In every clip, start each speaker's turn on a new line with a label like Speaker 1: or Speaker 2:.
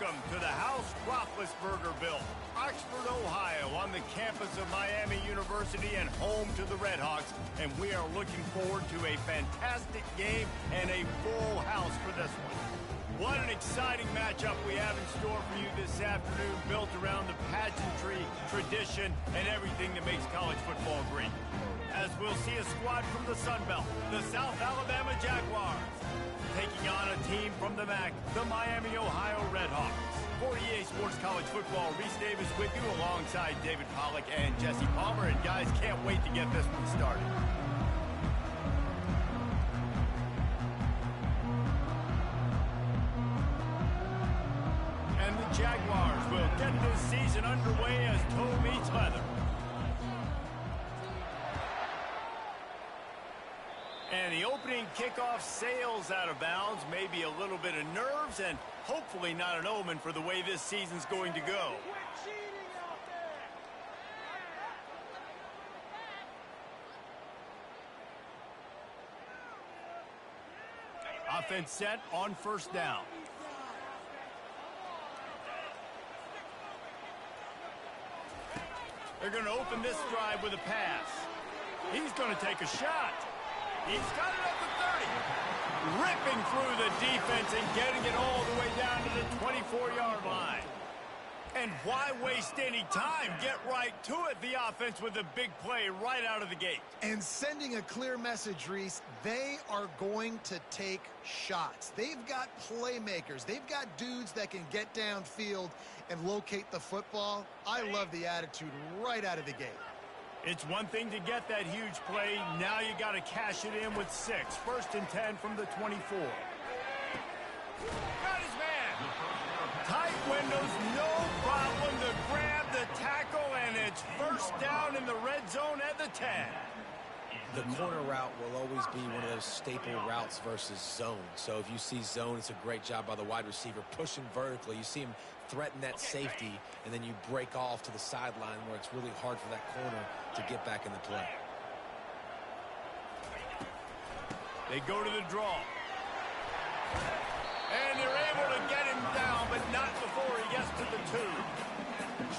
Speaker 1: Welcome to the house Roethlisberger-built, Oxford, Ohio, on the campus of Miami University and home to the Redhawks. And we are looking forward to a fantastic game and a full house for this one. What an exciting matchup we have in store for you this afternoon, built around the pageantry, tradition, and everything that makes college football great. As we'll see a squad from the Sun Belt, the South Alabama Jaguars, taking on a team from the MAC, the Miami, Ohio Redhawks. For EA Sports College Football, Reese Davis with you alongside David Pollack and Jesse Palmer. And guys, can't wait to get this one started. And the Jaguars will get this season underway as toe meets leather. And the opening kickoff sails out of bounds. Maybe a little bit of nerves and hopefully not an omen for the way this season's going to go. Offense set on first down. They're going to open this drive with a pass. He's going to take a shot. He's got it at the 30. Ripping through the defense and getting it all the way down to the 24-yard line. And why waste any time? Get right to it, the offense, with a big play right out of the gate.
Speaker 2: And sending a clear message, Reese, they are going to take shots. They've got playmakers. They've got dudes that can get downfield and locate the football. I love the attitude right out of the gate.
Speaker 1: It's one thing to get that huge play. Now you got to cash it in with 6. First and 10 from the 24. Got his man. Tight windows, no problem to grab the tackle, and it's first down in the red zone at the 10.
Speaker 3: The corner route will always be one of those staple routes versus zone. So if you see zone, it's a great job by the wide receiver pushing vertically. You see him threaten that safety, and then you break off to the sideline where it's really hard for that corner to get back in the play.
Speaker 1: They go to the draw. And they're able to get him down, but not before he gets to the 2.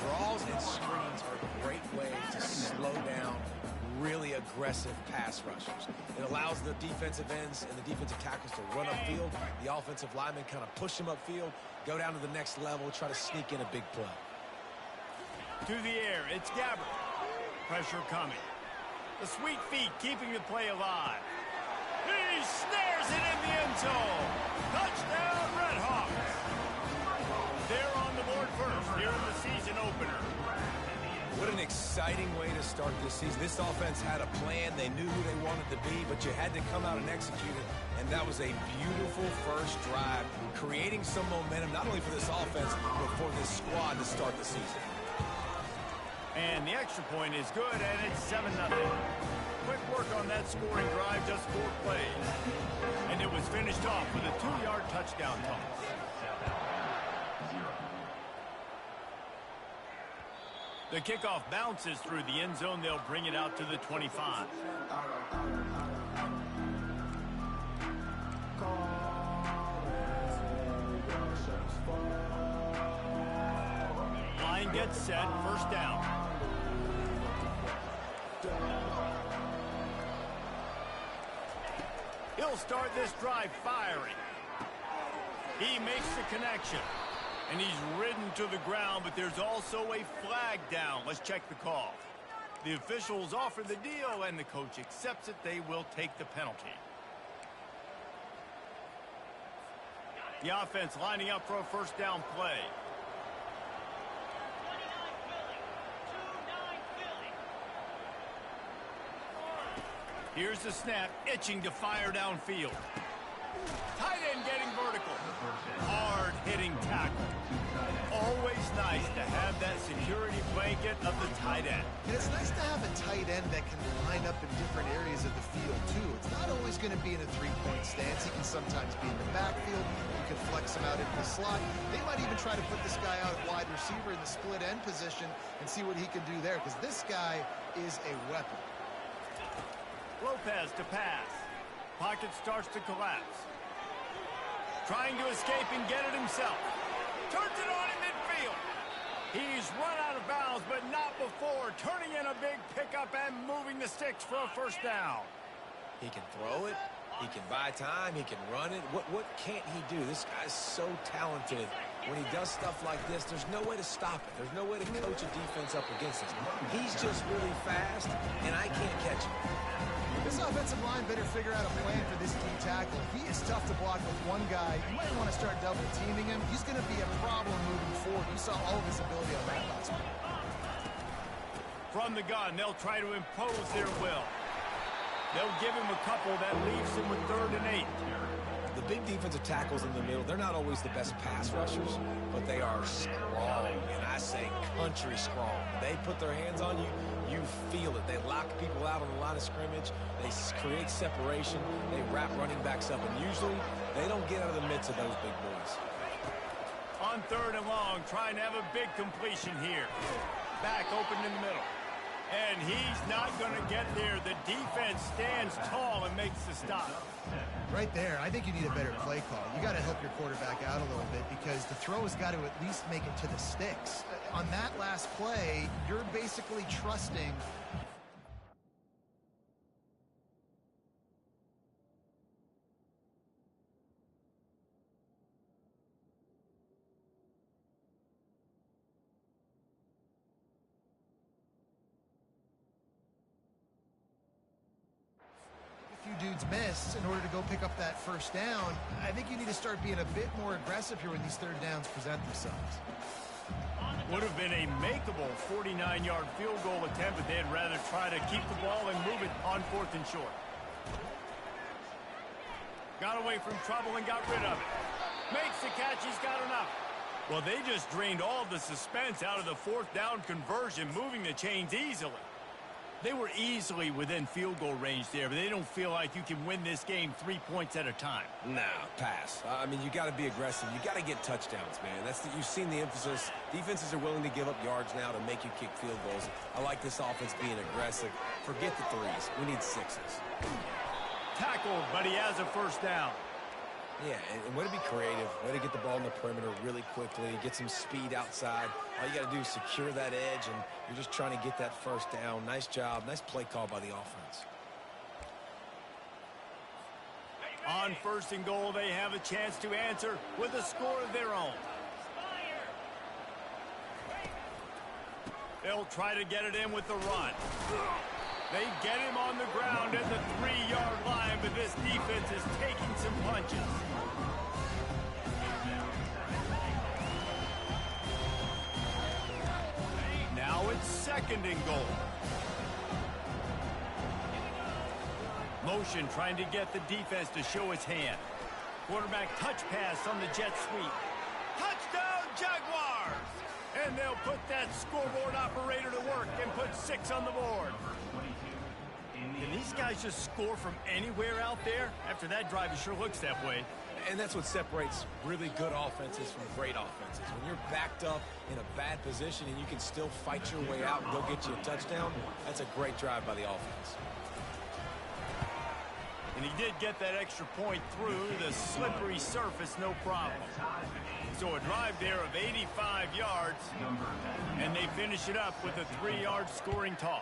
Speaker 3: Draws and screens are a great way to slow down really aggressive pass rushers. It allows the defensive ends and the defensive tackles to run upfield. The offensive linemen kind of push them upfield, go down to the next level, try to sneak in a big play.
Speaker 1: To the air, it's Gabbert. Pressure coming. The sweet feet keeping the play alive. He snares it in the end zone. Touchdown, Redhawks. They're on the board first here in the season opener.
Speaker 4: What an exciting way to start this season. This offense had a plan. They knew who they wanted to be, but you had to come out and execute it. And that was a beautiful first drive, creating some momentum, not only for this offense, but for this squad to start the season.
Speaker 1: And the extra point is good, and it's 7-0. Quick work on that scoring drive, just 4 plays. And it was finished off with a 2-yard touchdown toss. The kickoff bounces through the end zone. They'll bring it out to the 25. Line gets set, first down. He'll start this drive firing. He makes the connection. And he's ridden to the ground, but there's also a flag down. Let's check the call. The officials offer the deal, and the coach accepts it. They will take the penalty. The offense lining up for a first down play. Here's the snap, itching to fire downfield. Tight end getting vertical. Hard-hitting tackle. Always nice to have that security blanket of the tight end.
Speaker 2: And it's nice to have a tight end that can line up in different areas of the field, too. It's not always going to be in a 3-point stance. He can sometimes be in the backfield. You can flex him out into the slot. They might even try to put this guy out at wide receiver in the split end position and see what he can do there, because this guy is a weapon.
Speaker 1: Lopez to pass. Pocket starts to collapse. Trying to escape and get it himself. Turns it He's run out of bounds, but not before. Turning in a big pickup and moving the sticks for a first down.
Speaker 3: He can throw it. He can buy time. He can run it. What can't he do? This guy's so talented. When he does stuff like this, there's no way to stop it. There's no way to coach a defense up against this. He's just really fast, and I can't catch him.
Speaker 2: This offensive line better figure out a plan for this D tackle. He is tough to block with one guy. You might want to start double teaming him. He's going to be a problem moving forward. You saw all of his ability on that last one.
Speaker 1: From the gun, they'll try to impose their will. They'll give him a couple that leaves him with 3rd and 8.
Speaker 3: The big defensive tackles in the middle, they're not always the best pass rushers, but they are strong, and I say country strong. They put their hands on you, you feel it. They lock people out on the line of scrimmage. They create separation. They wrap running backs up, and usually they don't get out of the midst of those big boys.
Speaker 1: On 3rd and long, trying to have a big completion here. Back open in the middle. And he's not going to get there. The defense stands tall and makes the stop.
Speaker 2: Right there, I think you need a better play call. You got to help your quarterback out a little bit because the throw has got to at least make it to the sticks. On that last play, you're basically trusting. Dudes missed in order to go pick up that first down. I think you need to start being a bit more aggressive here when these 3rd downs present themselves.
Speaker 1: Would have been a makeable 49-yard field goal attempt, but they'd rather try to keep the ball and move it on 4th and short. Got away from trouble and got rid of it. Makes the catch. He's got enough. Well, they just drained all the suspense out of the 4th down conversion, moving the chains easily. They were easily within field goal range there, but they don't feel like you can win this game 3 points at a time.
Speaker 3: Nah, pass. I mean, you got to be aggressive. You got to get touchdowns, man. You've seen the emphasis. Defenses are willing to give up yards now to make you kick field goals. I like this offense being aggressive. Forget the 3s. We need 6s.
Speaker 1: Tackled, but he has a first down.
Speaker 3: Yeah, and way to be creative. Way to get the ball in the perimeter really quickly. Get some speed outside. All you got to do is secure that edge, and you're just trying to get that first down. Nice job. Nice play call by the offense.
Speaker 1: On 1st and goal, they have a chance to answer with a score of their own. They'll try to get it in with the run. They get him on the ground at the 3-yard line, but this defense is taking some punches. Now it's 2nd and goal. Motion trying to get the defense to show his hand. Quarterback touch pass on the jet sweep. Touchdown, Jaguars! And they'll put that scoreboard operator to work and put 6 on the board. Can these guys just score from anywhere out there? After that drive, it sure looks that way.
Speaker 3: And that's what separates really good offenses from great offenses. When you're backed up in a bad position and you can still fight your way out and go get you a touchdown, that's a great drive by the offense.
Speaker 1: And he did get that extra point through the slippery surface, no problem. So a drive there of 85 yards, and they finish it up with a 3-yard scoring toss.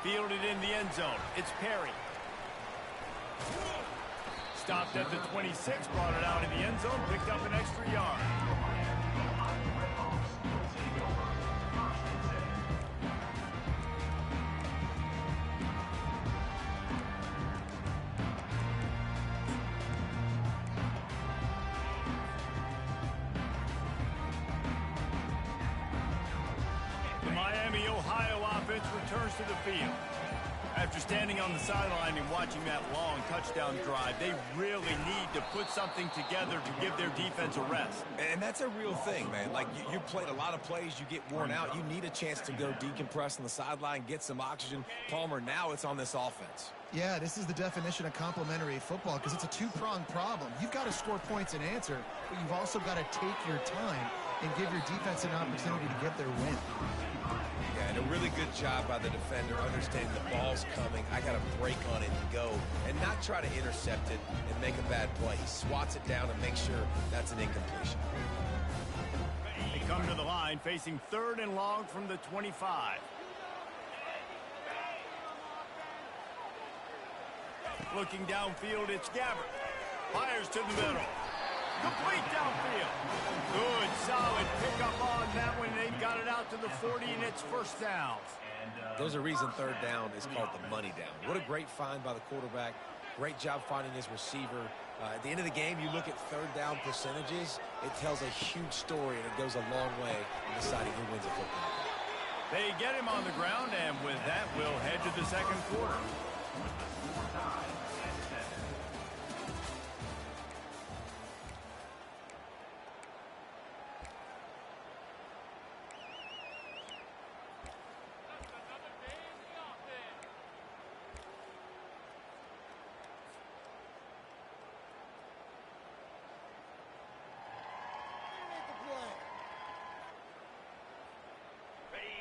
Speaker 1: Fielded in the end zone. It's Perry. Stopped at the 26, brought it out in the end zone, picked up an extra yard. The Miami, Ohio offense returns to the field. After standing on the sideline and watching that long touchdown drive, they really need to put something together to give their defense a rest.
Speaker 3: And that's a real thing, man. Like, you played a lot of plays, you get worn out. You need a chance to go decompress on the sideline, get some oxygen. Palmer, now it's on this offense.
Speaker 2: Yeah, this is the definition of complementary football because it's a two-pronged problem. You've got to score points and answer, but you've also got to take your time and give your defense an opportunity to get their win.
Speaker 3: Yeah, and A really good job by the defender, understanding the ball's coming. I got to break on it and go, and not try to intercept it and make a bad play. He swats it down and makes sure that's an incompletion.
Speaker 1: They come to the line facing 3rd and long from the 25. Looking downfield, it's Gabbert. Fires to the middle. Complete downfield. Good, solid pickup on that one. They've got it out to the 40, and it's first down.
Speaker 3: There's a reason 3rd down is called the money down. What a great find by the quarterback. Great job finding his receiver. At the end of the game, you look at 3rd down percentages. It tells a huge story, and it goes a long way in deciding who wins a football game.
Speaker 1: They get him on the ground, and with that, we'll head to the second quarter.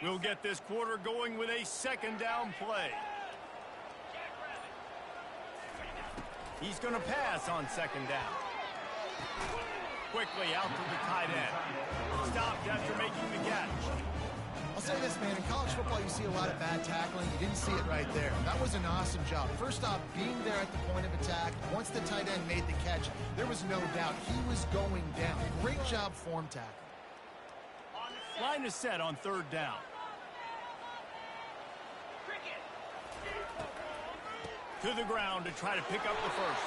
Speaker 1: We'll get this quarter going with a 2nd down play. He's going to pass on 2nd down. Quickly out to the tight end. Stopped after making the catch.
Speaker 2: I'll say this, man. In college football, you see a lot of bad tackling. You didn't see it right there. That was an awesome job. First off, being there at the point of attack. Once the tight end made the catch, there was no doubt he was going down. Great job form tackling.
Speaker 1: Line is set on 3rd down. To the ground to try to pick up the first.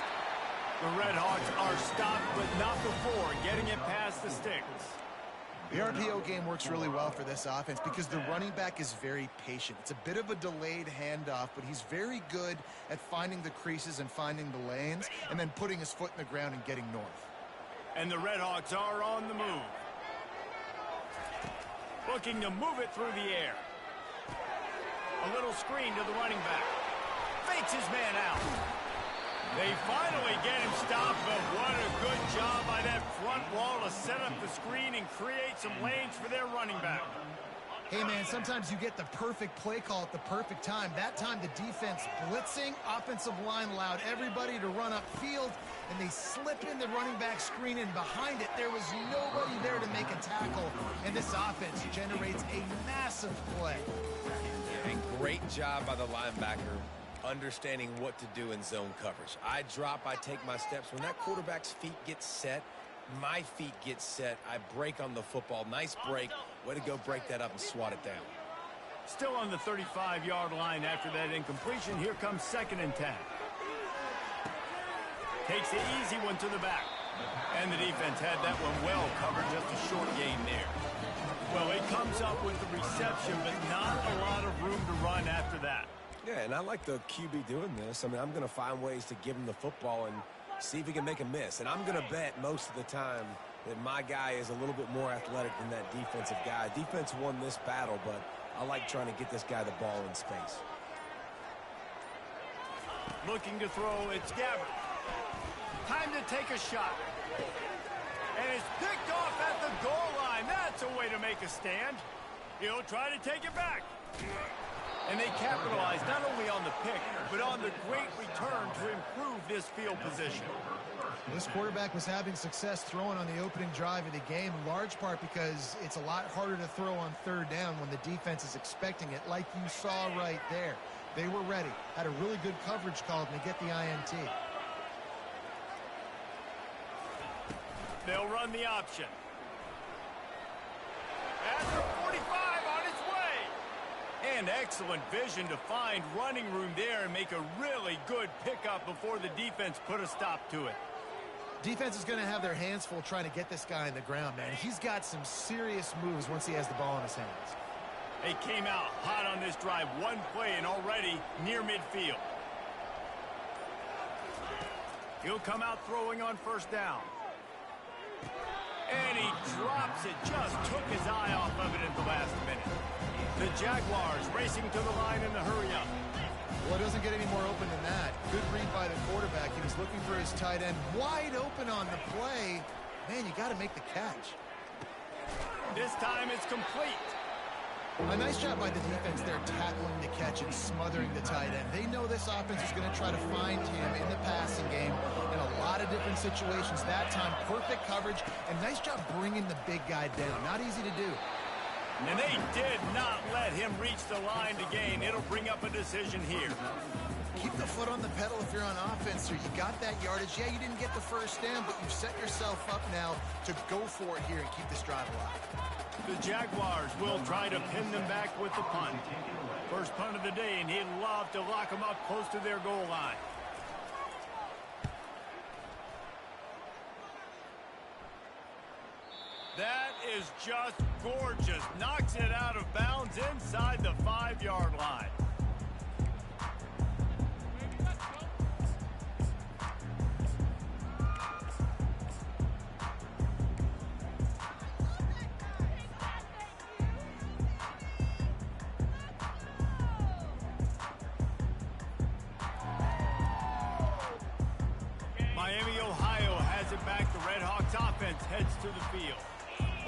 Speaker 1: The Red Hawks are stopped, but not before getting it past the sticks.
Speaker 2: The RPO game works really well for this offense because the running back is very patient. It's a bit of a delayed handoff, but he's very good at finding the creases and finding the lanes and then putting his foot in the ground and getting north.
Speaker 1: And the Red Hawks are on the move. Looking to move it through the air. A little screen to the running back. Fakes his man out. They finally get him stopped, but what a good job by that front wall to set up the screen and create some lanes for their running back.
Speaker 2: Hey, man, sometimes you get the perfect play call at the perfect time. That time the defense blitzing, offensive line allowed everybody to run upfield, and they slip in the running back screen, and behind it there was nobody there to make a tackle, and this offense generates a massive play.
Speaker 3: And great job by the linebacker understanding what to do in zone coverage. I drop, I take my steps. When that quarterback's feet get set, my feet get set, I break on the football. Nice break. Way to go break that up and swat it down.
Speaker 1: Still on the 35-yard line after that incompletion. Here comes 2nd and 10. Takes the easy one to the back. And the defense had that one well covered, just a short gain there. Well, it comes up with the reception, but not a lot of room to run after that.
Speaker 3: Yeah, and I like the QB doing this. I mean, I'm going to find ways to give him the football and see if he can make a miss. And I'm going to bet most of the time that my guy is a little bit more athletic than that defensive guy. Defense won this battle, but I like trying to get this guy the ball in space.
Speaker 1: Looking to throw, it's Gabbert. Time to take a shot. And it's picked off at the goal line. That's a way to make a stand. He'll try to take it back. And they capitalize not only on the pick, but on the great return to improve this field position.
Speaker 2: This quarterback was having success throwing on the opening drive of the game, in large part because it's a lot harder to throw on 3rd down when the defense is expecting it, like you saw right there. They were ready, had a really good coverage call to get the INT.
Speaker 1: They'll run the option. At the 45 on its way. And excellent vision to find running room there and make a really good pickup before the defense put a stop to it.
Speaker 2: Defense is going to have their hands full trying to get this guy in the ground, man. He's got some serious moves once he has the ball in his hands.
Speaker 1: They came out hot on this drive. One play and already near midfield. He'll come out throwing on 1st down. And he drops it. Just took his eye off of it at the last minute. The Jaguars racing to the line in the hurry-up.
Speaker 2: Well, it doesn't get any more open than that. Good read by the quarterback. He was looking for his tight end. Wide open on the play. Man, you got to make the catch.
Speaker 1: This time it's complete.
Speaker 2: A nice job by the defense there, tackling the catch and smothering the tight end. They know this offense is going to try to find him in the passing game in a lot of different situations. That time, perfect coverage, and nice job bringing the big guy down. Not easy to do.
Speaker 1: And they did not let him reach the line to gain. It'll bring up a decision here.
Speaker 2: Keep the foot on the pedal if you're on offense here. You got that yardage. Yeah, you didn't get the first down, but you've set yourself up now to go for it here and keep this drive alive.
Speaker 1: The Jaguars will try to pin them back with the punt. First punt of the day, and he'd love to lock them up close to their goal line. That is just gorgeous. Knocks it out of bounds inside the 5-yard line. Miami, Ohio has it back. The Red Hawks offense heads to the field.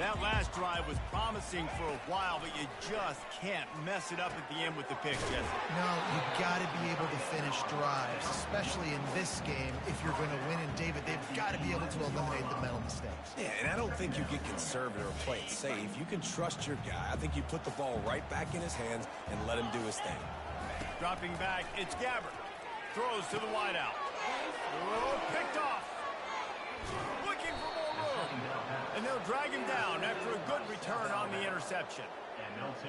Speaker 1: That last drive was promising for a while, but you just can't mess it up at the end with the pick, Jesse.
Speaker 2: No, you've got to be able to finish drives, especially in this game. If you're going to win, and David, they've got to be able to eliminate the mental mistakes.
Speaker 3: Yeah, and I don't think you get conservative or play it safe. You can trust your guy. I think you put the ball right back in his hands and let him do his thing.
Speaker 1: Dropping back, it's Gabbert. Throws to the wideout. Oh, picked off. Looking for more room. And they'll drag him down after a good return on the interception.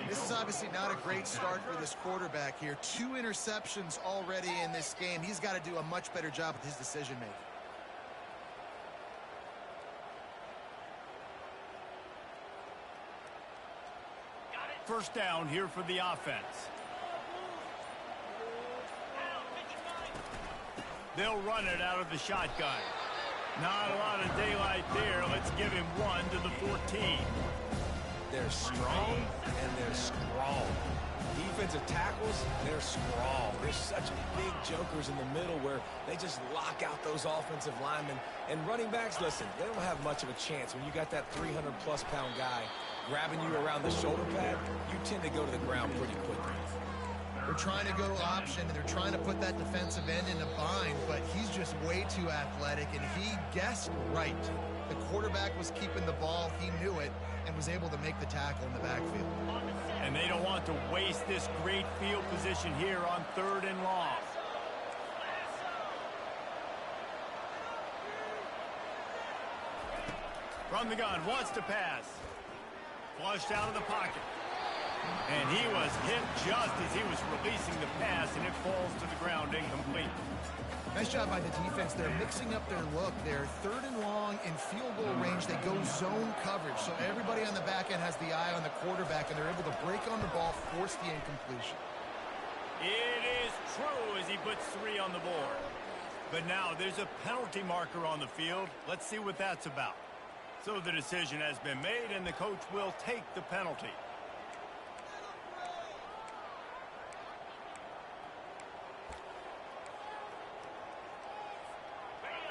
Speaker 2: This is obviously not a great start for this quarterback here. 2 interceptions already in this game. He's got to do a much better job with his decision-making.
Speaker 1: First down here for the offense. They'll run it out of the shotgun. Not a lot of daylight there. Let's give him 1 to the 14.
Speaker 3: They're strong, and they're strong. Defensive tackles, they're strong. They're such big jokers in the middle where they just lock out those offensive linemen. And running backs, listen, they don't have much of a chance. When you got that 300-plus pound guy grabbing you around the shoulder pad, you tend to go to the ground pretty quickly.
Speaker 2: They're trying to go option, and they're trying to put that defensive end in a bind, but he's just way too athletic, and he guessed right. The quarterback was keeping the ball. He knew it and was able to make the tackle in the backfield.
Speaker 1: And they don't want to waste this great field position here on 3rd and long. From the gun, wants to pass. Flushed out of the pocket. And he was hit just as he was releasing the pass, and it falls to the ground incomplete.
Speaker 2: Nice job by the defense. They're mixing up their look. They're 3rd and long in field goal range. They go zone coverage, so everybody on the back end has the eye on the quarterback, and they're able to break on the ball, force the incompletion.
Speaker 1: It is true as he puts 3 on the board. But now there's a penalty marker on the field. Let's see what that's about. So the decision has been made, and the coach will take the penalty.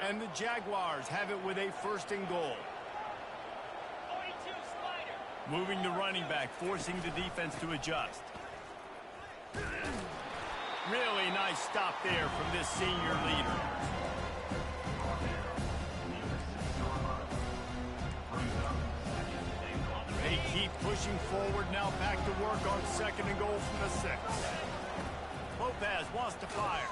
Speaker 1: And the Jaguars have it with a 1st and goal. Moving the running back, forcing the defense to adjust. Really nice stop there from this senior leader. They keep pushing forward, now back to work on 2nd and goal from the 6. Lopez wants to fire.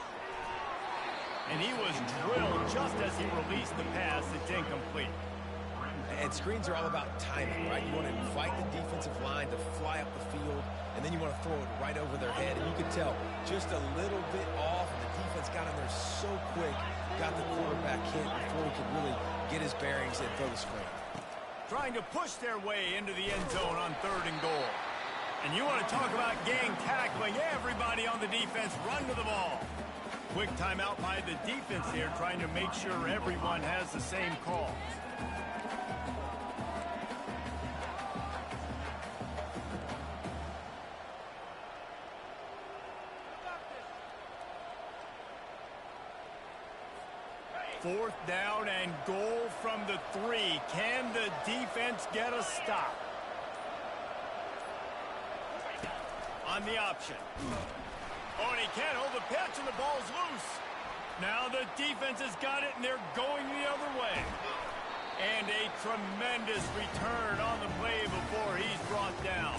Speaker 1: And he was drilled just as he released the pass. It's incomplete.
Speaker 3: And screens are all about timing, right? You want to invite the defensive line to fly up the field, and then you want to throw it right over their head. And you can tell just a little bit off, and the defense got in there so quick, got the quarterback hit before he could really get his bearings and throw the screen.
Speaker 1: Trying to push their way into the end zone on 3rd and goal. And you want to talk about gang tackling. Everybody on the defense run to the ball. Quick timeout by the defense here, trying to make sure everyone has the same call. Fourth down and goal from the 3. Can the defense get a stop? on the option. Oh, and he can't hold the pitch, and the ball's loose. Now the defense has got it, and they're going the other way. And a tremendous return on the play before he's brought down.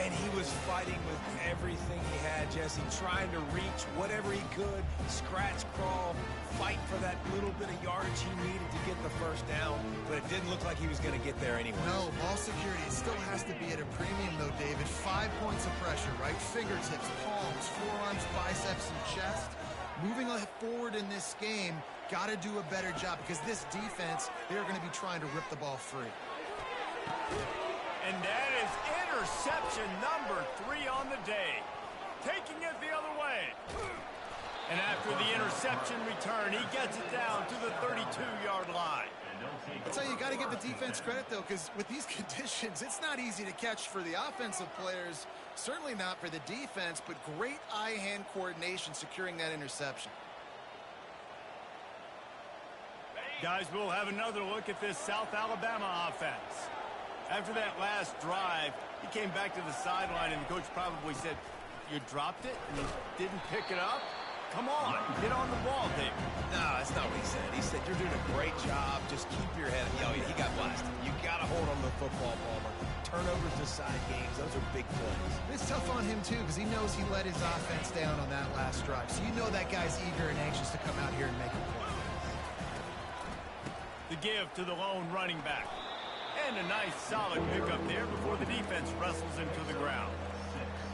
Speaker 3: And he was fighting with everything he had, Jesse, trying to reach whatever he could, scratch, crawl, fight for that little bit of yardage he needed to get the first down, but it didn't look like he was going to get there anyway.
Speaker 2: No, ball security still has to be at a premium, though, David. 5 points of pressure, right? Fingertips, palms, forearms, biceps, and chest. Moving forward in this game, got to do a better job because this defense, they're going to be trying to rip the ball free.
Speaker 1: And that is interception number 3 on the day. Taking it the other way. And after the interception return, he gets it down to the 32-yard line.
Speaker 2: I'll tell you, you got to give the defense credit, though, because with these conditions, it's not easy to catch for the offensive players. Certainly not for the defense, but great eye-hand coordination securing that interception.
Speaker 1: Guys, we'll have another look at this South Alabama offense. After that last drive, he came back to the sideline, and the coach probably said, "You dropped it and you didn't pick it up? Come on, get on the ball, David."
Speaker 3: No, that's not what he said. He said, "You're doing a great job. Just keep your head." Oh, yeah, he got blasted. You got to hold on to the football, Palmer. Turnovers decide games. Those are big plays.
Speaker 2: It's tough on him, too, because he knows he let his offense down on that last drive. So you know that guy's eager and anxious to come out here and make a play.
Speaker 1: The give to the lone running back. And a nice, solid pickup there before the defense wrestles him to the ground.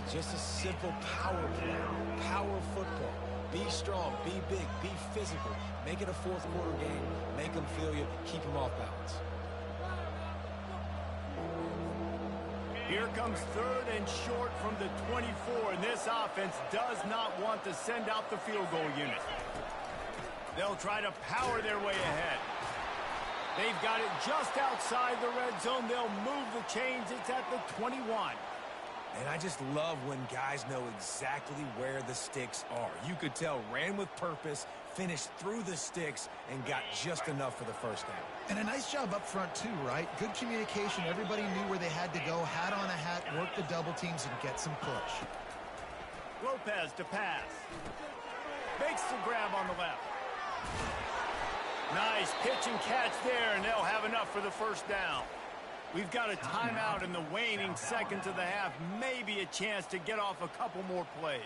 Speaker 3: Just a simple power play. Power football. Be strong, be big, be physical. Make it a fourth-quarter game. Make them feel you. Keep them off balance.
Speaker 1: Here comes 3rd and short from the 24, and this offense does not want to send out the field goal unit. They'll try to power their way ahead. They've got it just outside the red zone. They'll move the chains. It's at the 21.
Speaker 3: And I just love when guys know exactly where the sticks are. You could tell ran with purpose, finished through the sticks, and got just enough for the first down.
Speaker 2: And a nice job up front, too, right? Good communication. Everybody knew where they had to go. Hat on a hat, work the double teams, and get some push.
Speaker 1: Lopez to pass. Makes the grab on the left. Nice pitch and catch there, and they'll have enough for the first down. We've got a timeout in the waning seconds of the half. Maybe a chance to get off a couple more plays.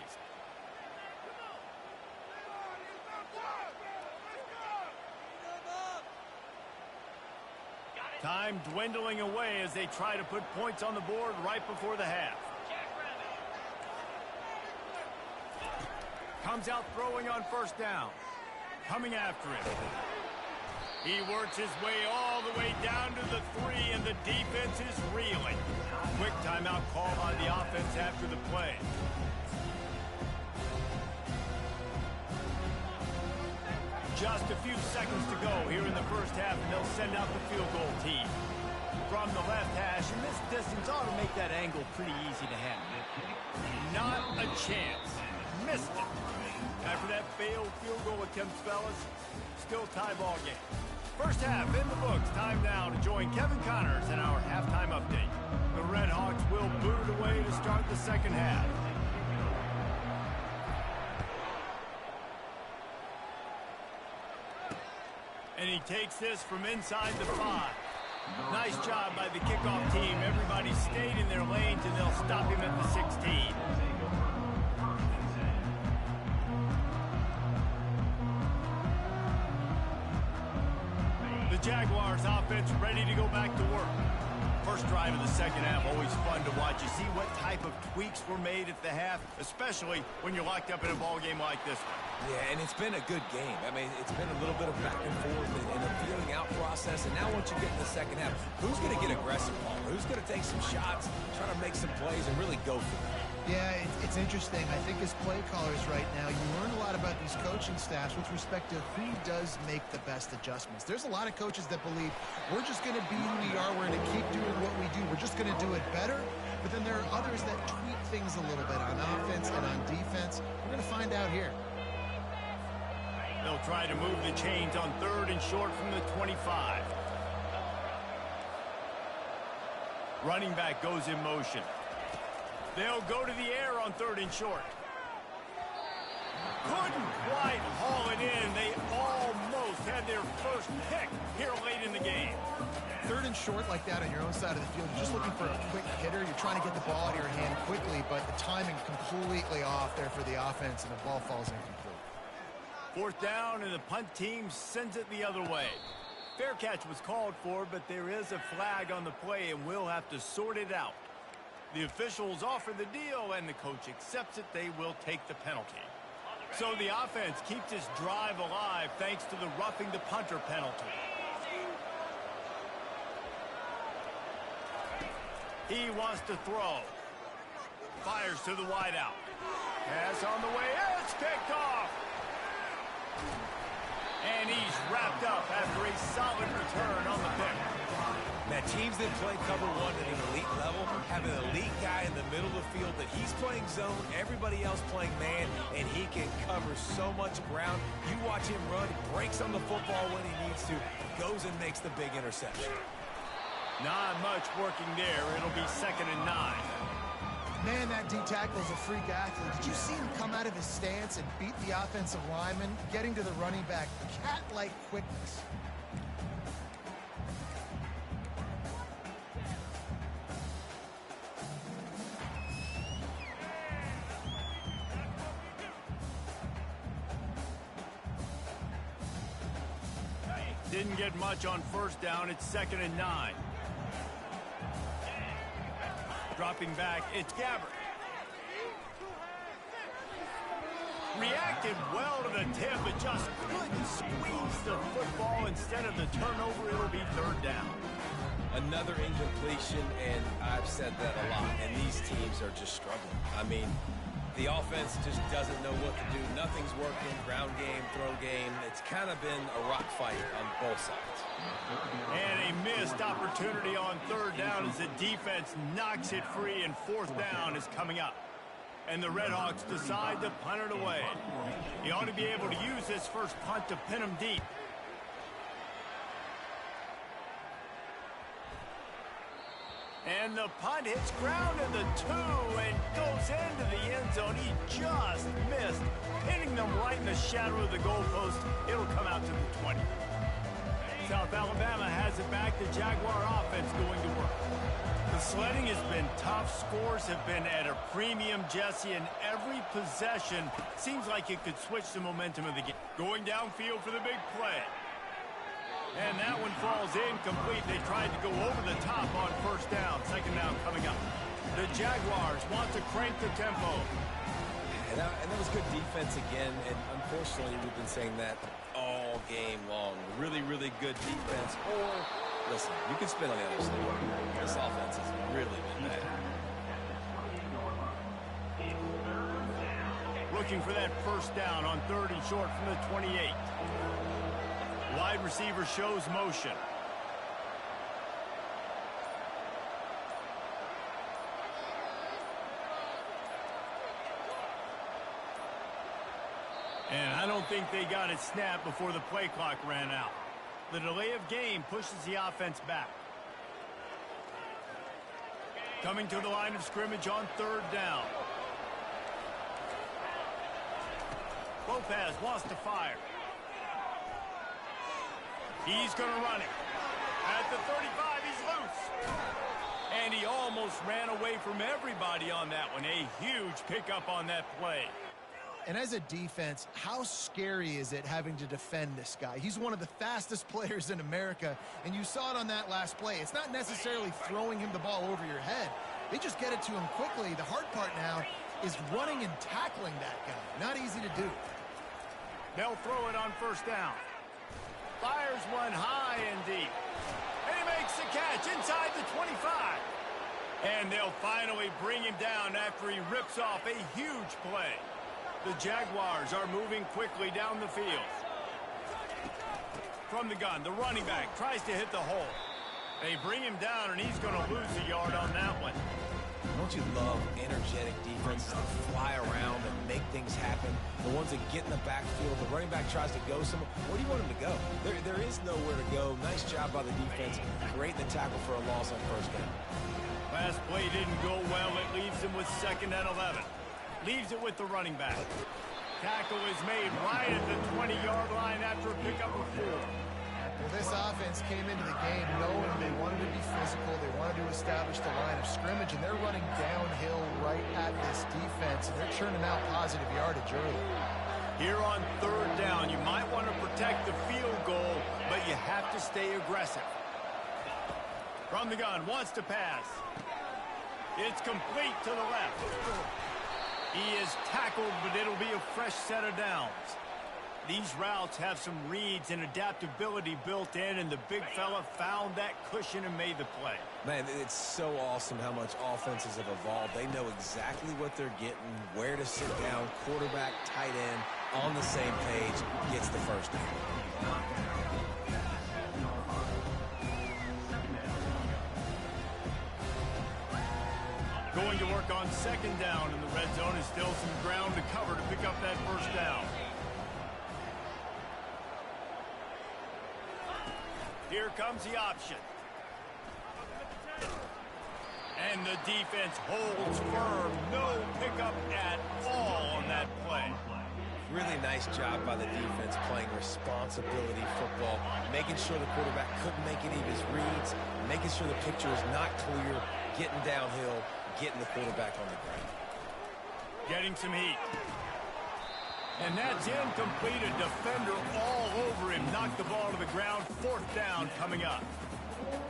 Speaker 1: Time dwindling away as they try to put points on the board right before the half. Comes out throwing on first down. Coming after him. He works his way all the way down to the 3, and the defense is reeling. Quick timeout call by the offense after the play. Just a few seconds to go here in the first half, and they'll send out the field goal team. From the left hash, and this distance ought to make that angle pretty easy to handle. Not a chance. Missed it. After that failed field goal attempt, fellas, still tie ball game. First half in the books. Time now to join Kevin Connors in our halftime update. The Red Hawks will boot it away to start the second half. And he takes this from inside the 5. Nice job by the kickoff team. Everybody stayed in their lanes, and they'll stop him at the 16. The Jaguars offense ready to go back to work. First drive of the second half, always fun to watch. You see what type of tweaks were made at the half, especially when you're locked up in a ball game like this one.
Speaker 3: Yeah, and it's been a good game. I mean, it's been a little bit of back and forth and a feeling out process. And now once you get in the second half, who's going to get aggressive, Paul? Who's going to take some shots, try to make some plays, and really go for it?
Speaker 2: Yeah, it's interesting. I think as play callers right now, you learn a lot about these coaching staffs with respect to who does make the best adjustments. There's a lot of coaches that believe we're just going to be who we are. We're going to keep doing what we do. We're just going to do it better. But then there are others that tweak things a little bit on offense and on defense. We're going to find out here.
Speaker 1: They'll try to move the chains on 3rd and short from the 25. Running back goes in motion. They'll go to the air on 3rd and short. Couldn't quite haul it in. They almost had their first pick here late in the game.
Speaker 2: 3rd and short like that on your own side of the field, you're just looking for a quick hitter. You're trying to get the ball out of your hand quickly, but the timing completely off there for the offense, and the ball falls incomplete.
Speaker 1: 4th down, and the punt team sends it the other way. Fair catch was called for, but there is a flag on the play, and we'll have to sort it out. The officials offer the deal, and the coach accepts it. They will take the penalty. So the offense keeps its drive alive thanks to the roughing the punter penalty. He wants to throw. Fires to the wideout. Pass on the way. It's picked off. And he's wrapped up after a solid return on the pick.
Speaker 4: Now, teams that play cover one at an elite level have an elite guy in the middle of the field that he's playing zone, everybody else playing man, and he can cover so much ground. You watch him run, breaks on the football when he needs to, goes and makes the big interception.
Speaker 1: Not much working there. It'll be 2nd and 9.
Speaker 2: Man, that D tackle is a freak athlete. Did you see him come out of his stance and beat the offensive lineman, getting to the running back? Cat-like quickness.
Speaker 1: Didn't get much on 1st down. It's 2nd and 9. Dropping back, it's Gabbert. Reacted well to the tip, but just couldn't squeeze the football. Instead of the turnover, it'll be 3rd down.
Speaker 4: Another incompletion, and I've said that a lot, and these teams are just struggling. I mean, the offense just doesn't know what to do. Nothing's working. Ground game, throw game. It's kind of been a rock fight on both sides.
Speaker 1: And a missed opportunity on 3rd down as the defense knocks it free, and 4th down is coming up. And the Redhawks decide to punt it away. He ought to be able to use his first punt to pin him deep. And the punt hits ground in the 2 and goes into the end zone. He just missed, pinning them right in the shadow of the goalpost. It'll come out to the 20. South Alabama has it back. The Jaguar offense going to work. The sledding has been tough. Scores have been at a premium, Jesse, and every possession seems like it could switch the momentum of the game. Going downfield for the big play. And that one falls incomplete. They tried to go over the top on 1st down. 2nd down coming up. The Jaguars want to crank the tempo.
Speaker 4: And that was good defense again, and unfortunately we've been saying that all game long. Really, really good defense. Or, listen, you can spin on the other side. This offense has really been bad.
Speaker 1: Looking for that 1st down on 3rd and short from the 28. Wide receiver shows motion. And I don't think they got it snapped before the play clock ran out. The delay of game pushes the offense back. Coming to the line of scrimmage on 3rd down. Lopez wants to fire. He's going to run it. At the 35, he's loose. And he almost ran away from everybody on that one. A huge pickup on that play.
Speaker 2: And as a defense, how scary is it having to defend this guy? He's one of the fastest players in America, and you saw it on that last play. It's not necessarily throwing him the ball over your head. They just get it to him quickly. The hard part now is running and tackling that guy. Not easy to do.
Speaker 1: They'll throw it on 1st down. Fires one high and deep. And he makes the catch inside the 25. And they'll finally bring him down after he rips off a huge play. The Jaguars are moving quickly down the field. From the gun, the running back tries to hit the hole. They bring him down, and he's going to lose a yard on that one.
Speaker 4: Don't you love energetic defenses that fly around and make things happen? The ones that get in the backfield, the running back tries to go somewhere. Where do you want him to go? There is nowhere to go. Nice job by the defense, creating the tackle for a loss on 1st down.
Speaker 1: Last play didn't go well. It leaves him with 2nd and 11. Leaves it with the running back. Tackle is made right at the 20-yard line after a pickup of 4.
Speaker 2: Well, this offense came into the game knowing they wanted to be physical. They wanted to establish the line of scrimmage, and they're running downhill right at this defense, and they're churning out positive yardage early.
Speaker 1: Here on 3rd down, you might want to protect the field goal, but you have to stay aggressive. From the gun, wants to pass. It's complete to the left. He is tackled, but it'll be a fresh set of downs. These routes have some reads and adaptability built in, and the big fella found that cushion and made the play.
Speaker 3: Man, it's so awesome how much offenses have evolved. They know exactly what they're getting, where to sit down, quarterback, tight end, on the same page, gets the first down.
Speaker 1: Going to work on 2nd down, and the red zone is still some ground to cover to pick up that first down. Here comes the option. And the defense holds firm. No pickup at all on that play.
Speaker 3: Really nice job by the defense playing responsibility football, making sure the quarterback couldn't make any of his reads, making sure the picture is not clear, getting downhill, getting the quarterback on the ground.
Speaker 1: Getting some heat. And that's incomplete. A defender all over him. Knocked the ball to the ground. 4th down coming up.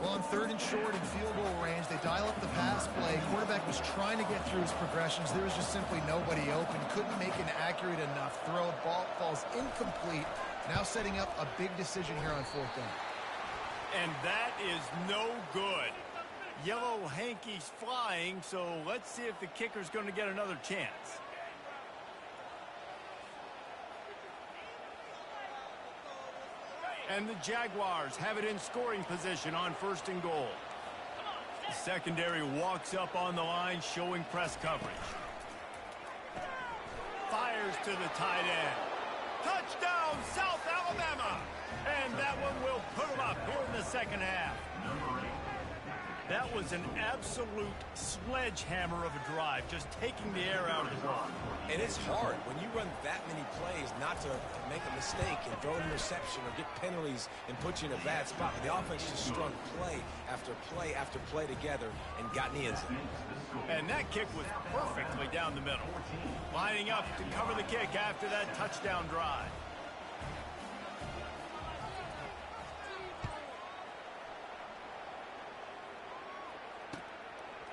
Speaker 2: Well, on 3rd and short in field goal range, they dial up the pass play. Quarterback was trying to get through his progressions. There was just simply nobody open. Couldn't make an accurate enough throw. Ball falls incomplete. Now setting up a big decision here on 4th down.
Speaker 1: And that is no good. Yellow hankies flying, so let's see if the kicker's going to get another chance. And the Jaguars have it in scoring position on 1st and goal. The secondary walks up on the line, showing press coverage. Fires to the tight end. Touchdown, South Alabama! And that one will put them up here in the 2nd half. That was an absolute sledgehammer of a drive, just taking the air out of the ball.
Speaker 3: And it's hard when you run that many plays not to make a mistake and throw an interception or get penalties and put you in a bad spot. But the offense just strung play after play after play together and got in the end zone.
Speaker 1: And that kick was perfectly down the middle. Lining up to cover the kick after that touchdown drive.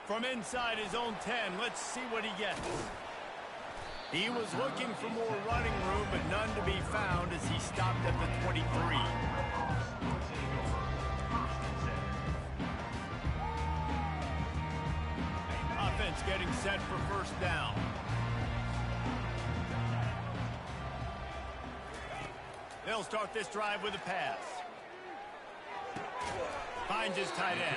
Speaker 1: From inside his own 10, let's see what he gets. He was looking for more running room, but none to be found as he stopped at the 23. Offense getting set for 1st down. They'll start this drive with a pass. Finds his tight end.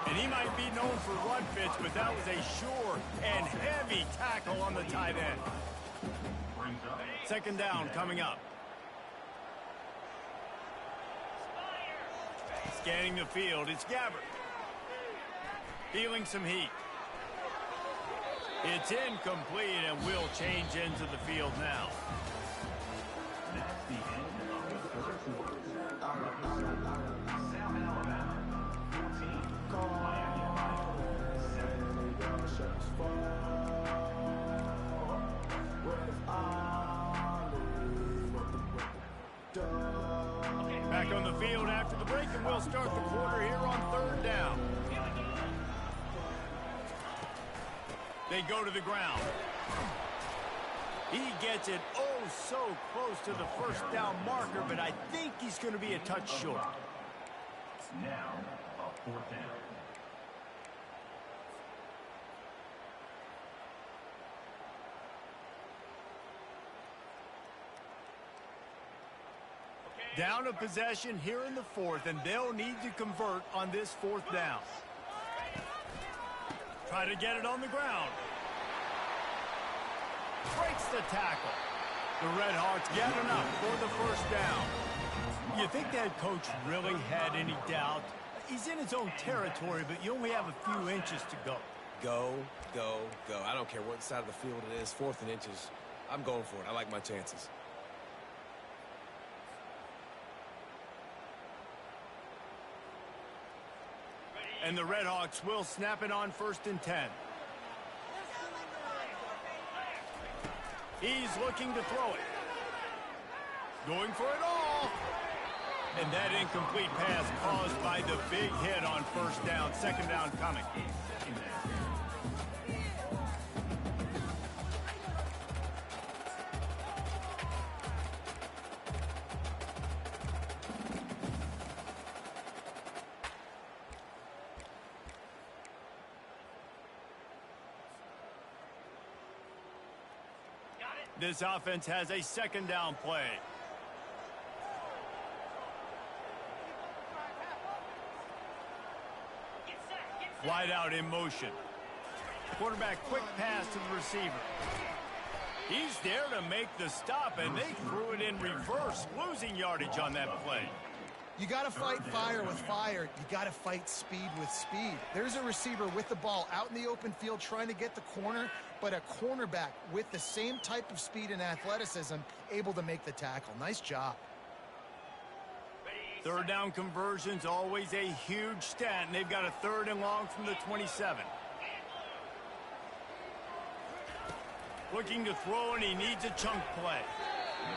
Speaker 1: And he might be known for run fits, but that was a sure and heavy tackle on the tight end. 2nd down coming up. Scanning the field, it's Gabbert. Feeling some heat. It's incomplete, and will change into the field now. Back on the field after the break, and we'll start the quarter here on 3rd down. They go to the ground. He gets it so close to the 1st down marker, but I think he's going to be a touch short.
Speaker 5: Now, a 4th down.
Speaker 1: Down a possession here in the 4th, and they'll need to convert on this 4th down. Try to get it on the ground. Breaks the tackle. The Red Hawks get enough for the 1st down. You think that coach really had any doubt? He's in his own territory, but you only have a few inches to go.
Speaker 3: Go, go, go. I don't care what side of the field it is, 4th and inches. I'm going for it. I like my chances.
Speaker 1: And the Redhawks will snap it on 1st and 10. He's looking to throw it. Going for it all. And that incomplete pass caused by the big hit on 1st down. 2nd down coming. This offense has a 2nd down play. Wide out in motion. Quarterback quick pass to the receiver. He's there to make the stop, and they threw it in reverse, losing yardage on that play.
Speaker 2: You got to fight fire with fire. You got to fight speed with speed. There's a receiver with the ball out in the open field trying to get the corner, but a cornerback with the same type of speed and athleticism able to make the tackle. Nice job.
Speaker 1: 3rd down conversion's always a huge stat, and they've got a 3rd and long from the 27. Looking to throw, and he needs a chunk play.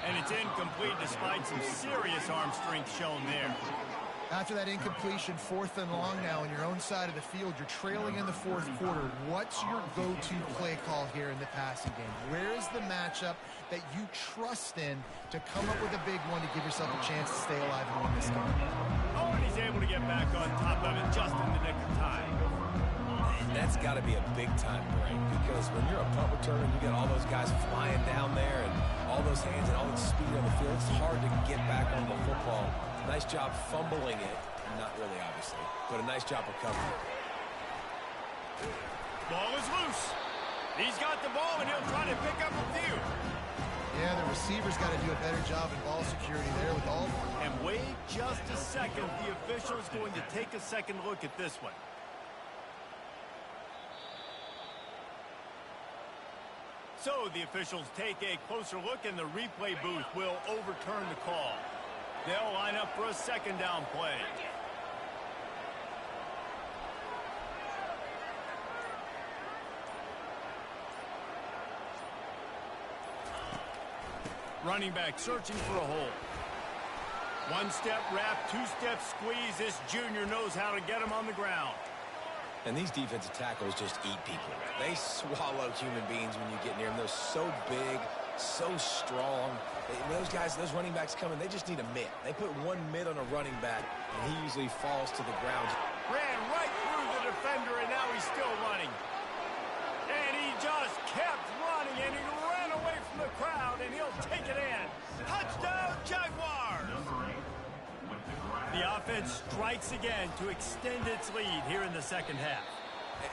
Speaker 1: And it's incomplete despite some serious arm strength shown there.
Speaker 2: After that incompletion, 4th and long now on your own side of the field, you're trailing in the 4th quarter. What's your go-to play call here in the passing game? Where is the matchup that you trust in to come up with a big one to give yourself a chance to stay alive and win this game?
Speaker 1: Oh, and he's able to get back on top of it just in the nick of time.
Speaker 3: And that's got to be a big-time break, because when you're a punt returner, you get all those guys flying down there and all those hands and all that speed on the field. It's hard to get back on the football. Nice job fumbling it. Not really, obviously, but a nice job recovering.
Speaker 1: Ball is loose. He's got the ball, and he'll try to pick up a few.
Speaker 2: Yeah, the receiver's got to do a better job in ball security there with all.
Speaker 1: And wait just a second. The official's going to take a second look at this one. So the officials take a closer look, and the replay booth will overturn the call. They'll line up for a 2nd down play. Running back searching for a hole. 1-step wrap, 2-step squeeze. This junior knows how to get him on the ground.
Speaker 3: And these defensive tackles just eat people. They swallow human beings when you get near them. They're so big, so strong. Those guys, those running backs coming, they just need a mitt. They put one mitt on a running back, and he usually falls to the ground.
Speaker 1: Ran right through the defender, and now he's still running. And he just kept running, and he ran away from the crowd, and he'll take it in. Touchdown, Jaguars! The offense strikes again to extend its lead here in the 2nd half.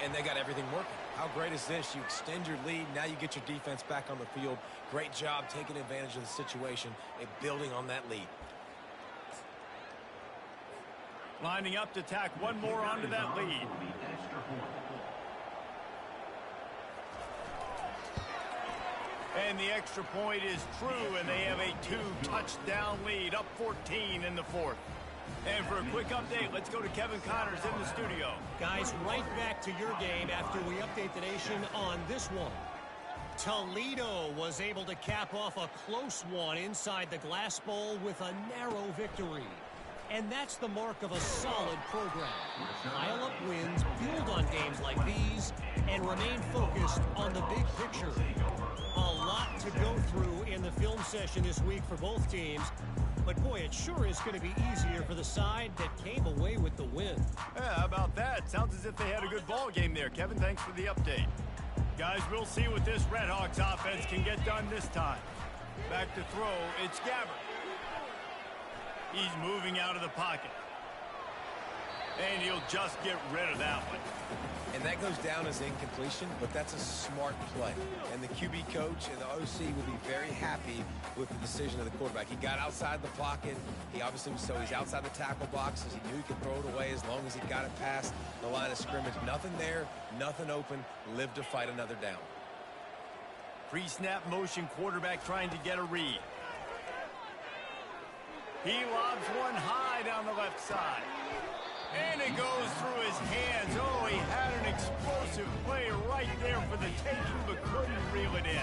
Speaker 3: And they got everything working. How great is this? You extend your lead. Now you get your defense back on the field. Great job taking advantage of the situation and building on that lead.
Speaker 1: Lining up to tack one more onto that lead. And the extra point is true, and they have a 2-touchdown lead, up 14 in the 4th. And for a quick update, let's go to Kevin Connors in the studio.
Speaker 6: Guys, right back to your game after we update the nation on this one. Toledo was able to cap off a close one inside the Glass Bowl with a narrow victory. And that's the mark of a solid program. Pile up wins, build on games like these, and remain focused on the big picture. A lot to go through in the film session this week for both teams. But boy, it sure is going to be easier for the side that came away with the win.
Speaker 1: Yeah, how about that? Sounds as if they had a good ball game there. Kevin, thanks for the update. Guys, we'll see what this Redhawks offense can get done this time. Back to throw, it's Gabbert. He's moving out of the pocket. And he'll just get rid of that one.
Speaker 3: And that goes down as incompletion, but that's a smart play. And the QB coach and the OC will be very happy with the decision of the quarterback. He got outside the pocket. He obviously was, so he's outside the tackle boxes. He knew he could throw it away as long as he got it past the line of scrimmage. Nothing there, nothing open. Live to fight another down.
Speaker 1: Pre-snap motion quarterback trying to get a read. He lobs one high down the left side. And it goes through his hands. Oh, he had an explosive play right there for the taking, but couldn't reel it in.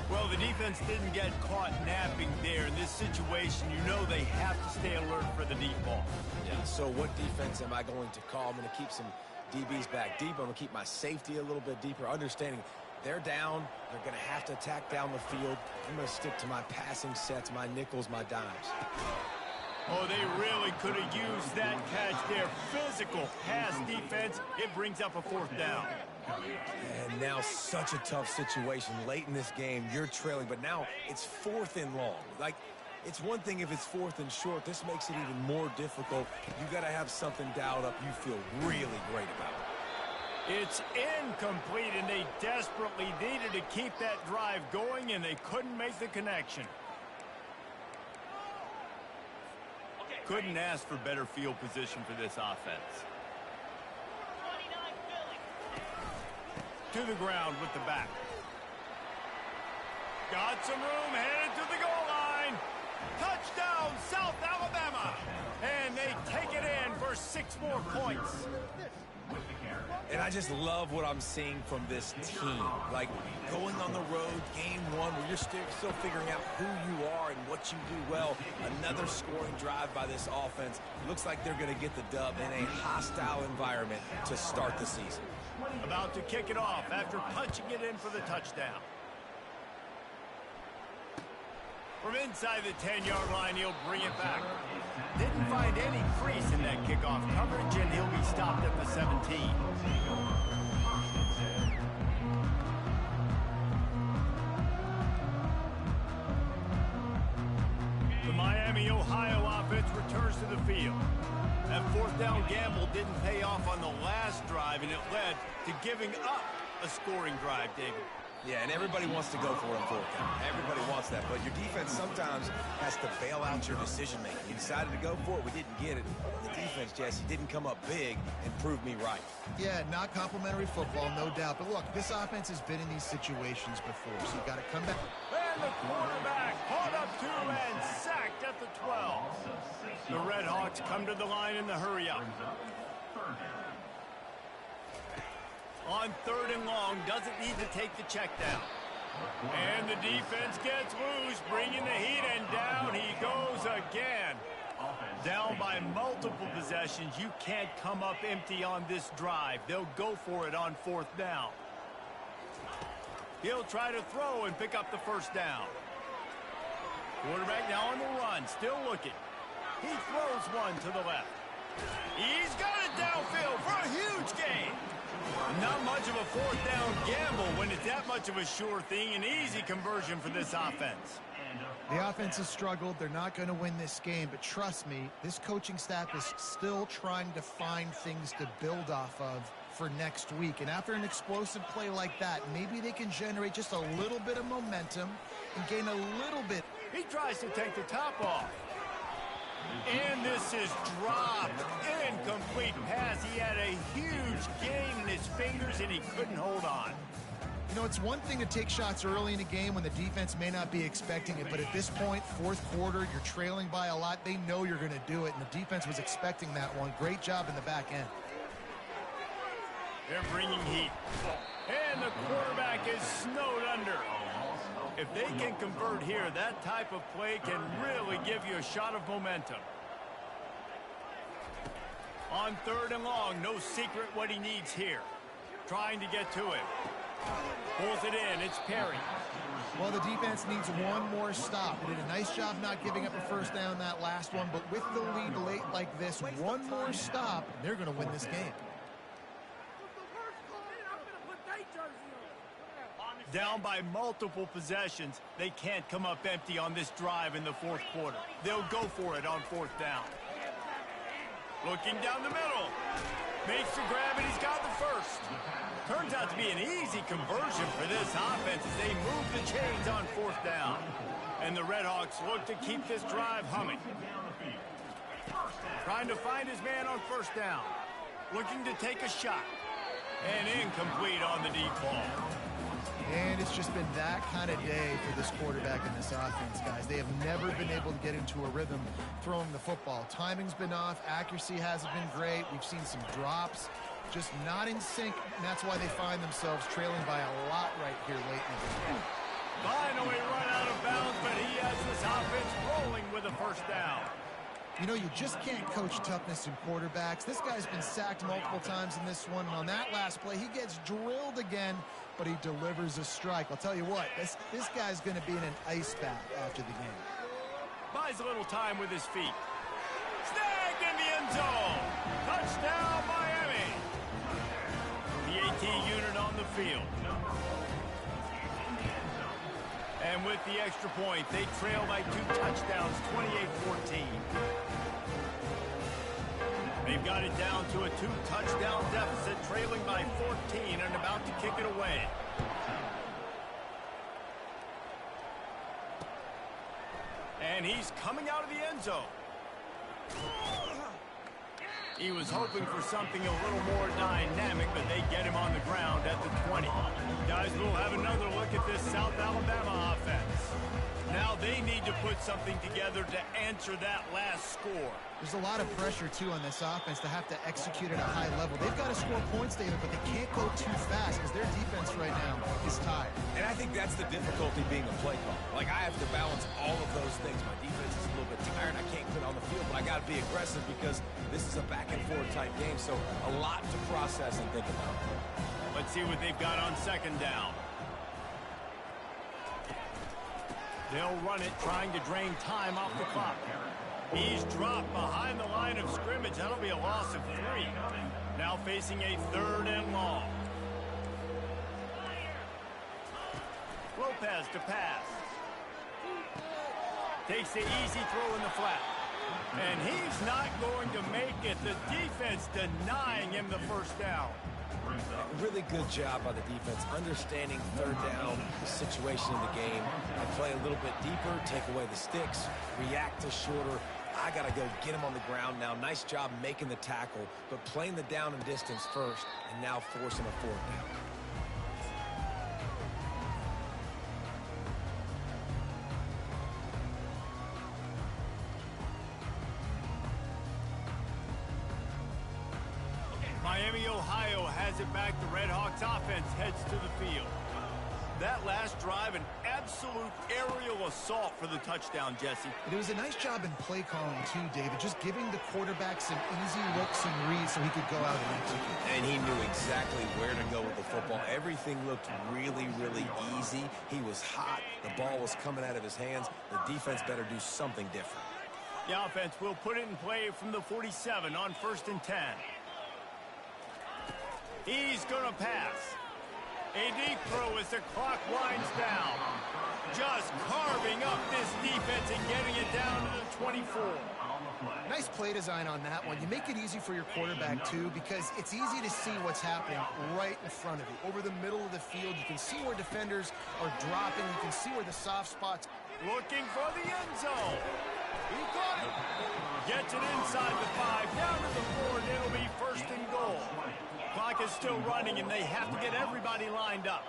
Speaker 1: Well, the defense didn't get caught napping there. In this situation, you know they have to stay alert for the deep ball.
Speaker 3: Yeah, so what defense am I going to call? I'm going to keep some DBs back deep. I'm going to keep my safety a little bit deeper, understanding they're down. They're going to have to attack down the field. I'm going to stick to my passing sets, my nickels, my dimes.
Speaker 1: Oh, they really could have used that catch there. Physical pass defense. It brings up a fourth down.
Speaker 3: And now such a tough situation. Late in this game, you're trailing, but now it's 4th and long. Like, it's one thing if it's 4th and short. This makes it even more difficult. You got to have something dialed up you feel really great about.
Speaker 1: It's incomplete, and they desperately needed to keep that drive going, and they couldn't make the connection. Couldn't ask for better field position for this offense. To the ground with the back. Got some room, headed to the goal line. Touchdown, South Alabama. And they take it in for 6 more points.
Speaker 3: And I just love what I'm seeing from this team. Like, going on the road, game 1, where you're still figuring out who you are and what you do well. Another scoring drive by this offense. Looks like they're going to get the dub in a hostile environment to start the season.
Speaker 1: About to kick it off after punching it in for the touchdown. From inside the 10-yard line, he'll bring it back. Didn't find any crease in that kickoff coverage, and he'll be stopped at the 17. The Miami, Ohio offense returns to the field. That 4th down gamble didn't pay off on the last drive, and it led to giving up a scoring drive, David.
Speaker 3: Yeah, and everybody wants to go for it on 4th down. Everybody wants that, but your defense sometimes has to bail out your decision-making. You decided to go for it, we didn't get it. The defense, Jesse, didn't come up big and prove me right.
Speaker 2: Yeah, not complimentary football, no doubt. But look, this offense has been in these situations before, so you got to come back.
Speaker 1: And the quarterback caught up to and sacked at the 12. The Red Hawks come to the line in the hurry-up. On 3rd and long, doesn't need to take the check down. And the defense gets loose, bringing the heat, and down he goes again. Down by multiple possessions. You can't come up empty on this drive. They'll go for it on 4th down. He'll try to throw and pick up the 1st down. Quarterback now on the run, still looking. He throws one to the left. He's got it downfield for a huge gain. Not much of a 4th down gamble when it's that much of a sure thing. An easy conversion for this offense.
Speaker 2: The offense has struggled. They're not going to win this game, but trust me, this coaching staff is still trying to find things to build off of for next week. And after an explosive play like that, maybe they can generate just a little bit of momentum and gain a little bit.
Speaker 1: He tries to take the top off. And this is dropped. Incomplete pass. He had a huge gain in his fingers, and he couldn't hold on.
Speaker 2: You know, it's one thing to take shots early in a game when the defense may not be expecting it, but at this point, 4th quarter, you're trailing by a lot. They know you're going to do it, and the defense was expecting that one. Great job in the back end.
Speaker 1: They're bringing heat. And the quarterback is snowed under. If they can convert here, that type of play can really give you a shot of momentum. On 3rd and long, no secret what he needs here. Trying to get to it. Pulls it in. It's Perry.
Speaker 2: Well, the defense needs one more stop. They did a nice job not giving up a 1st down that last one, but with the lead late like this, one more stop, they're going to win this game.
Speaker 1: Down by multiple possessions, they can't come up empty on this drive in the 4th quarter. They'll go for it on 4th down. Looking down the middle. Makes the grab, and he's got the first. Turns out to be an easy conversion for this offense as they move the chains on fourth down. And the Redhawks look to keep this drive humming. Trying to find his man on first down. Looking to take a shot. And incomplete on the deep ball.
Speaker 2: And it's just been that kind of day for this quarterback and this offense, guys. They have never been able to get into a rhythm throwing the football. Timing's been off. Accuracy hasn't been great. We've seen some drops. Just not in sync, and that's why they find themselves trailing by a lot right here late in the game.
Speaker 1: Finally run out of bounds, but he has this offense rolling with a first down.
Speaker 2: You know, you just can't coach toughness in quarterbacks. This guy's been sacked multiple times in this one, and on that last play, he gets drilled again, but he delivers a strike. I'll tell you what, this guy's going to be in an ice bath after the game.
Speaker 1: Buys a little time with his feet. Snagged in the end zone. Touchdown, Miami. The AT unit on the field. And with the extra point, they trail by 2 touchdowns, 28-14. They've got it down to a 2-touchdown deficit, trailing by 14 and about to kick it away. And he's coming out of the end zone. He was hoping for something a little more dynamic, but they get him on the ground at the 20. Guys, we'll have another look at this South Alabama offense. Now they need to put something together to answer that last score.
Speaker 2: There's a lot of pressure, too, on this offense to have to execute at a high level. They've got to score points, David, but they can't go too fast because their defense right now is tired.
Speaker 3: And I think that's the difficulty being a play caller. Like, I have to balance all of those things. My defense is a little bit tired. I can't get on the field, but I got to be aggressive because this is a back-and-forth type game, so a lot to process and think about.
Speaker 1: Let's see what they've got on second down. They'll run it, trying to drain time off the clock. He's dropped behind the line of scrimmage. That'll be a loss of 3. Now facing a 3rd and long. Lopez to pass. Takes the easy throw in the flat. And he's not going to make it. The defense denying him the first down.
Speaker 3: Really good job by the defense, understanding 3rd down, the situation in the game. I play a little bit deeper, take away the sticks, react to shorter. I got to go get him on the ground now. Nice job making the tackle, but playing the down and distance first, and now forcing a 4th down.
Speaker 1: Miami, Ohio has it back. The Redhawks offense heads to the field. That last drive, an absolute aerial assault for the touchdown, Jesse.
Speaker 2: It was a nice job in play calling, too, David, just giving the quarterback some easy looks and reads so he could go out and execute.
Speaker 3: And he knew exactly where to go with the football. Everything looked really, really easy. He was hot. The ball was coming out of his hands. The defense better do something different.
Speaker 1: The offense will put it in play from the 47 on 1st and 10. He's going to pass. A deep throw as the clock winds down. Just carving up this defense and getting it down to the 24.
Speaker 2: Nice play design on that one. You make it easy for your quarterback, too, because it's easy to see what's happening right in front of you. Over the middle of the field, you can see where defenders are dropping. You can see where the soft spots.
Speaker 1: Looking for the end zone. He got it. Gets it inside the 5, down to the 4, and it'll be 1st and goal. Clock is still running, and they have to get everybody lined up.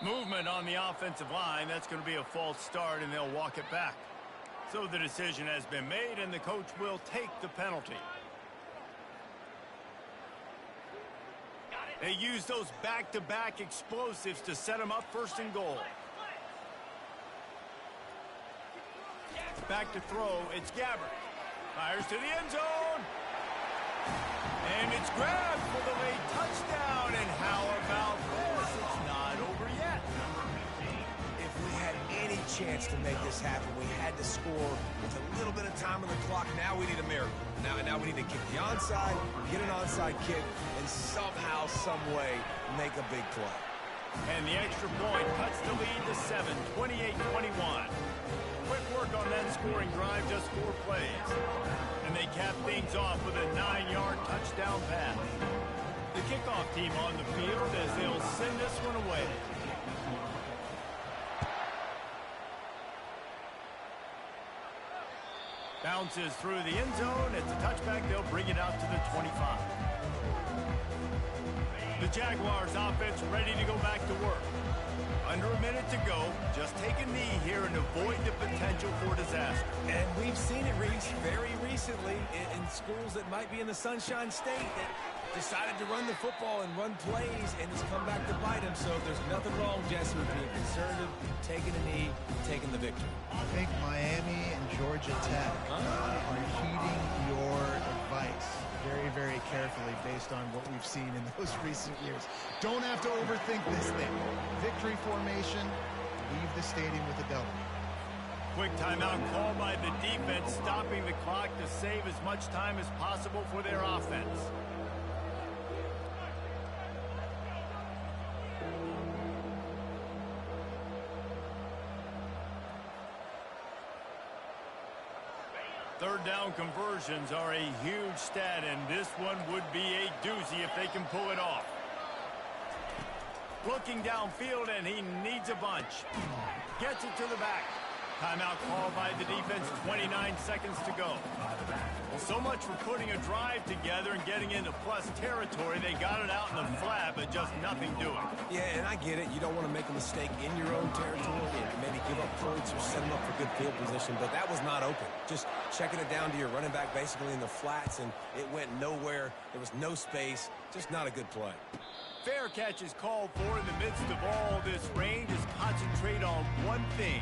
Speaker 1: Movement on the offensive line. That's going to be a false start, and they'll walk it back. So the decision has been made, and the coach will take the penalty. They use those back-to-back explosives to set them up 1st and goal. Back to throw. It's Gabbert. Fires to the end zone. And it's grabbed for the late touchdown. And how about this? It's not over yet.
Speaker 3: If we had any chance to make this happen, we had to score with a little bit of time on the clock. Now we need a miracle. Now we need to kick the onside, get an onside kick, and somehow, some way, make a big play.
Speaker 1: And the extra point cuts the lead to 7, 28-21. Quick work on that scoring drive, just 4 plays. And they cap things off with a 9-yard touchdown pass. The kickoff team on the field as they'll send this one away. Bounces through the end zone. It's a touchback. They'll bring it out to the 25. The Jaguars offense ready to go back to work. Under a minute to go. Just take a knee here and avoid the potential for disaster.
Speaker 3: And we've seen it, Reese, very recently in schools that might be in the Sunshine State that decided to run the football and run plays, and it's come back to bite him. So there's nothing wrong, Jesse, with being conservative, taking a knee, taking the victory.
Speaker 2: I think Miami and Georgia Tech are heeding your advice very, very carefully based on what we've seen in those recent years. Don't have to overthink this thing. Victory formation, leave the stadium with a W.
Speaker 1: Quick timeout call by the defense, stopping the clock to save as much time as possible for their offense. Third down conversions are a huge stat, and this one would be a doozy if they can pull it off. Looking downfield, and he needs a bunch. Gets it to the back. Timeout called by the defense, 29 seconds to go. Well, so much for putting a drive together and getting into plus territory. They got it out in the flat, but just nothing doing.
Speaker 3: Yeah, and I get it. You don't want to make a mistake in your own territory and maybe give up points or set them up for good field position, but that was not open. Just checking it down to your running back basically in the flats, and it went nowhere. There was no space. Just not a good play.
Speaker 1: Fair catch is called for in the midst of all this rain. Just concentrate on one thing,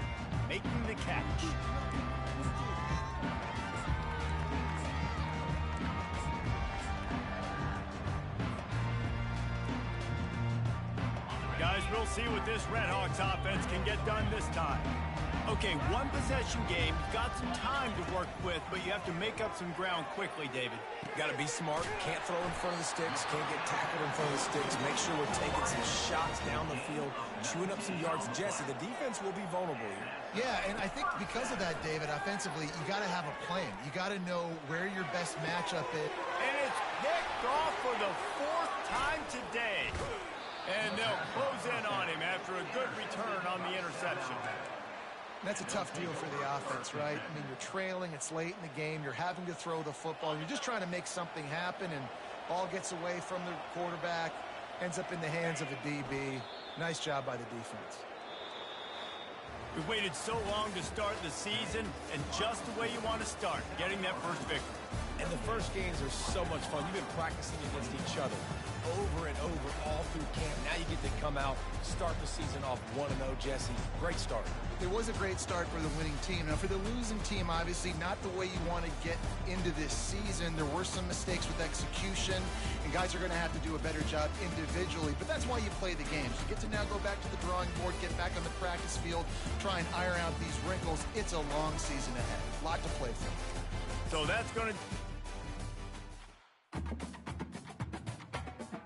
Speaker 1: making the catch. Guys, we'll see what this Redhawks offense can get done this time. Okay, one possession game. You've got some time to work with, but you have to make up some ground quickly, David.
Speaker 3: Got to be smart. Can't throw in front of the sticks. Can't get tackled in front of the sticks. Make sure we're taking some shots down the field, chewing up some yards. Jesse, the defense will be vulnerable here.
Speaker 2: Yeah, and I think because of that, David, offensively, you got to have a plan. You got to know where your best matchup is.
Speaker 1: And it's picked off for the 4th time today. And they'll close in on him after a good return on the interception.
Speaker 2: That's a tough deal for the offense, right? I mean, you're trailing, it's late in the game, you're having to throw the football, you're just trying to make something happen, and ball gets away from the quarterback, ends up in the hands of a DB. Nice job by the defense.
Speaker 1: We've waited so long to start the season, and just the way you want to start, getting that first victory.
Speaker 3: And the first games are so much fun. You've been practicing against each other over and over all through camp. Now you get to come out, start the season off 1-0, Jesse. Great start.
Speaker 2: It was a great start for the winning team. Now, for the losing team, obviously not the way you want to get into this season. There were some mistakes with execution, and guys are going to have to do a better job individually. But that's why you play the games. You get to now go back to the drawing board, get back on the practice field, try and iron out these wrinkles. It's a long season ahead. A lot to play for.
Speaker 1: So that's going to...